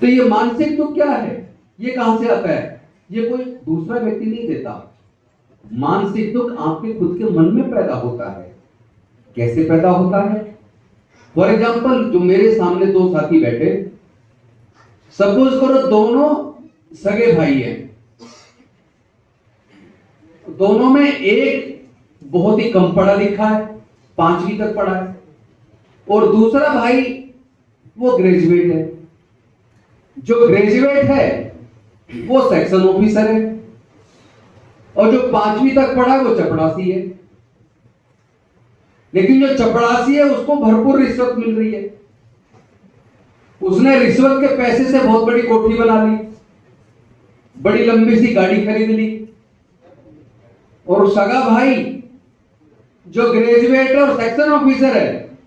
तो ये मानसिक दुख क्या है? ये कहां से आता है? ये कोई दूसरा व्यक्ति नहीं देता। मानसिक दुख आपके खुद के मन में पैदा होता है। कैसे पैदा होता है? फॉर एग्जाम्पल, जो मेरे सामने दो साथी बैठे, सपोज करो दोनों सगे भाई हैं। दोनों में एक बहुत ही कम पढ़ा लिखा है, 5वीं तक पढ़ा है, और दूसरा भाई वो ग्रेजुएट है। जो ग्रेजुएट है वो सेक्शन ऑफिसर है, और जो 5वीं तक पढ़ा है वो चपड़ासी है। लेकिन जो चपड़ासी है उसको भरपूर रिश्वत मिल रही है। उसने रिश्वत के पैसे से बहुत बड़ी कोठी बना ली, बड़ी लंबी सी गाड़ी खरीद ली। और सगा भाई जो ग्रेजुएट और सेक्शन ऑफिसर है,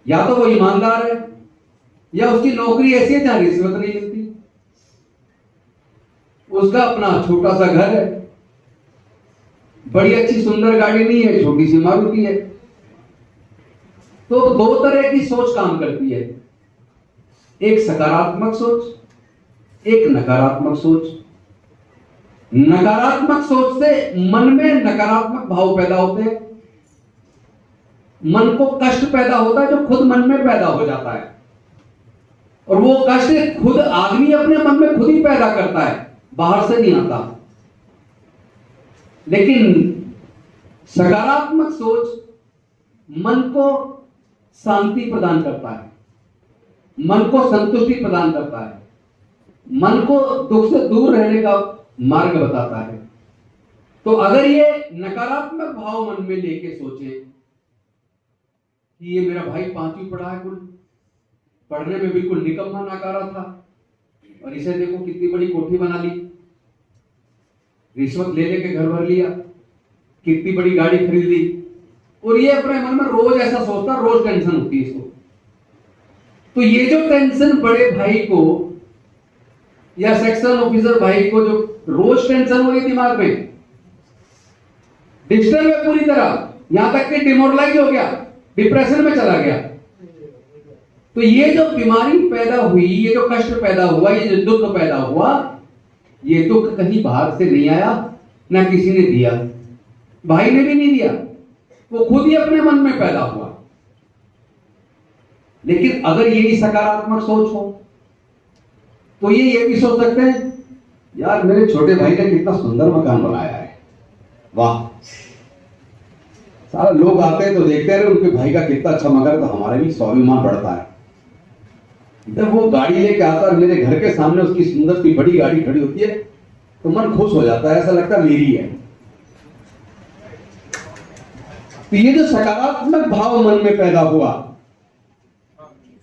या तो वो ईमानदार है या उसकी नौकरी ऐसी है जहां रिश्वत नहीं मिलती। उसका अपना छोटा सा घर है, बड़ी अच्छी सुंदर गाड़ी नहीं है, छोटी सी मारुति है। तो दो तरह की सोच काम करती है, एक सकारात्मक सोच, एक नकारात्मक सोच। नकारात्मक सोच से मन में नकारात्मक भाव पैदा होते हैं। मन को कष्ट पैदा होता है जो खुद मन में पैदा हो जाता है, और वो कष्ट खुद आदमी अपने मन में खुद ही पैदा करता है, बाहर से नहीं आता। लेकिन सकारात्मक सोच मन को शांति प्रदान करता है, मन को संतुष्टि प्रदान करता है, मन को दुख से दूर रहने का मार्ग बताता है। तो अगर ये नकारात्मक भाव मन में लेके सोचे कि ये मेरा भाई 5वीं पढ़ा है, कुल पढ़ने में बिल्कुल निकम्मा नाकारा था, और इसे देखो कितनी बड़ी कोठी बना ली, रिश्वत ले लेके घर भर लिया, कितनी बड़ी गाड़ी खरीद ली, और ये अपने मन में रोज ऐसा सोचता, रोज टेंशन होती है इसको। तो ये जो टेंशन बड़े भाई को या सेक्शन ऑफिसर भाई को जो रोज टेंशन हो रही दिमाग में, डिस्टर्ब है पूरी तरह, यहां तक कि डिमोरलाइज हो गया, डिप्रेशन में चला गया। तो ये जो बीमारी पैदा हुई, ये जो कष्ट पैदा हुआ, ये जो दुख पैदा हुआ, ये दुख कहीं बाहर से नहीं आया, ना किसी ने दिया, भाई ने भी नहीं दिया, वो खुद ही अपने मन में पैदा हुआ। लेकिन अगर यही सकारात्मक सोच हो तो ये भी सोच सकते हैं, यार मेरे छोटे भाई ने कितना सुंदर मकान बनाया है, वाह, सारा लोग आते हैं तो देखते हैं उनके भाई का कितना अच्छा मकान, तो हमारे भी स्वाभिमान बढ़ता है। जब वो गाड़ी लेके आता है, मेरे घर के सामने उसकी सुंदर सी बड़ी गाड़ी खड़ी होती है, तो मन खुश हो जाता है, ऐसा लगता है मेरी है। तो ये जो सकारात्मक भाव मन में पैदा हुआ,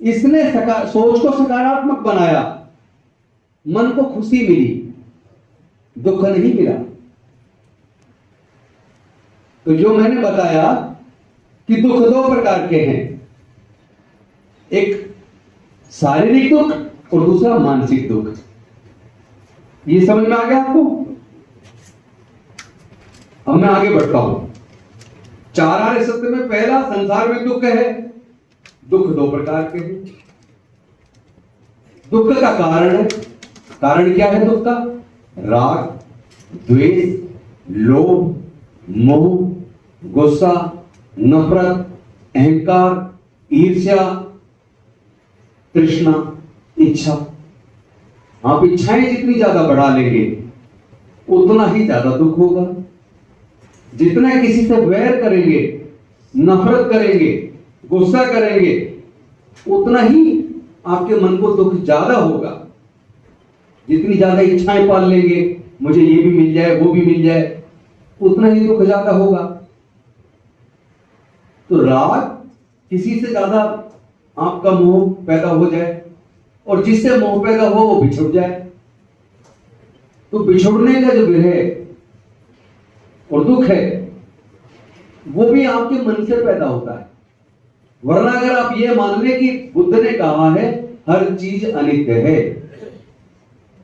इसने सोच को सकारात्मक बनाया, मन को खुशी मिली, दुख नहीं मिला। तो जो मैंने बताया कि दुख 2 प्रकार के हैं, एक शारीरिक दुख और दूसरा मानसिक दुख। ये समझ में आ गया आपको? अब मैं आगे बढ़ता हूं। 4 आर्य सत्य में पहला संसार में दुख है। दुख 2 प्रकार के हैं। दुख का कारण है, कारण क्या है दुख का? राग, द्वेष, लोभ, मोह, गुस्सा, नफरत, अहंकार, ईर्ष्या, तृष्णा, इच्छा। आप इच्छाएं जितनी ज्यादा बढ़ा लेंगे उतना ही ज्यादा दुख होगा। जितना किसी से वैर करेंगे, नफरत करेंगे, गुस्सा करेंगे, उतना ही आपके मन को दुख ज्यादा होगा। जितनी ज्यादा इच्छाएं पाल लेंगे, मुझे ये भी मिल जाए, वो भी मिल जाए, उतना ही दुख ज्यादा होगा। तो राग, किसी से ज्यादा आपका मोह पैदा हो जाए, और जिससे मोह पैदा हो वो बिछुड़ जाए, तो बिछुड़ने का जो विरह और दुख है वो भी आपके मन से पैदा होता है। वरना अगर आप ये मान लें कि बुद्ध ने कहा है हर चीज अनित्य है,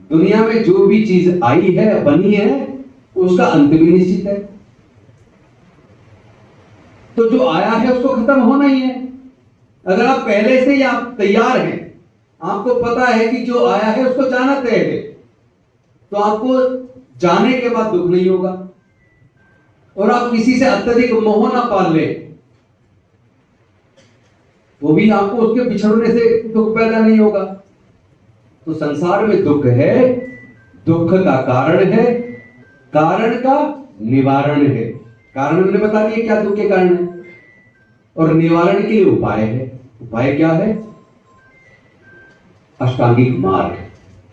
दुनिया में जो भी चीज आई है, बनी है, उसका अंत भी निश्चित है, तो जो आया है उसको खत्म होना ही है। अगर आप पहले से ही आप तैयार हैं, आपको पता है कि जो आया है उसको जाना तय है, तो आपको जाने के बाद दुख नहीं होगा। और आप किसी से अत्यधिक मोह ना पाल ले, वो भी आपको उसके बिछड़ने से दुख पैदा नहीं होगा। तो संसार में दुख है, दुख का कारण है, कारण का निवारण है। कारण मैंने बता दिया क्या दुख के कारण है, और निवारण के लिए उपाय है। उपाय क्या है? अष्टांगिक मार्ग।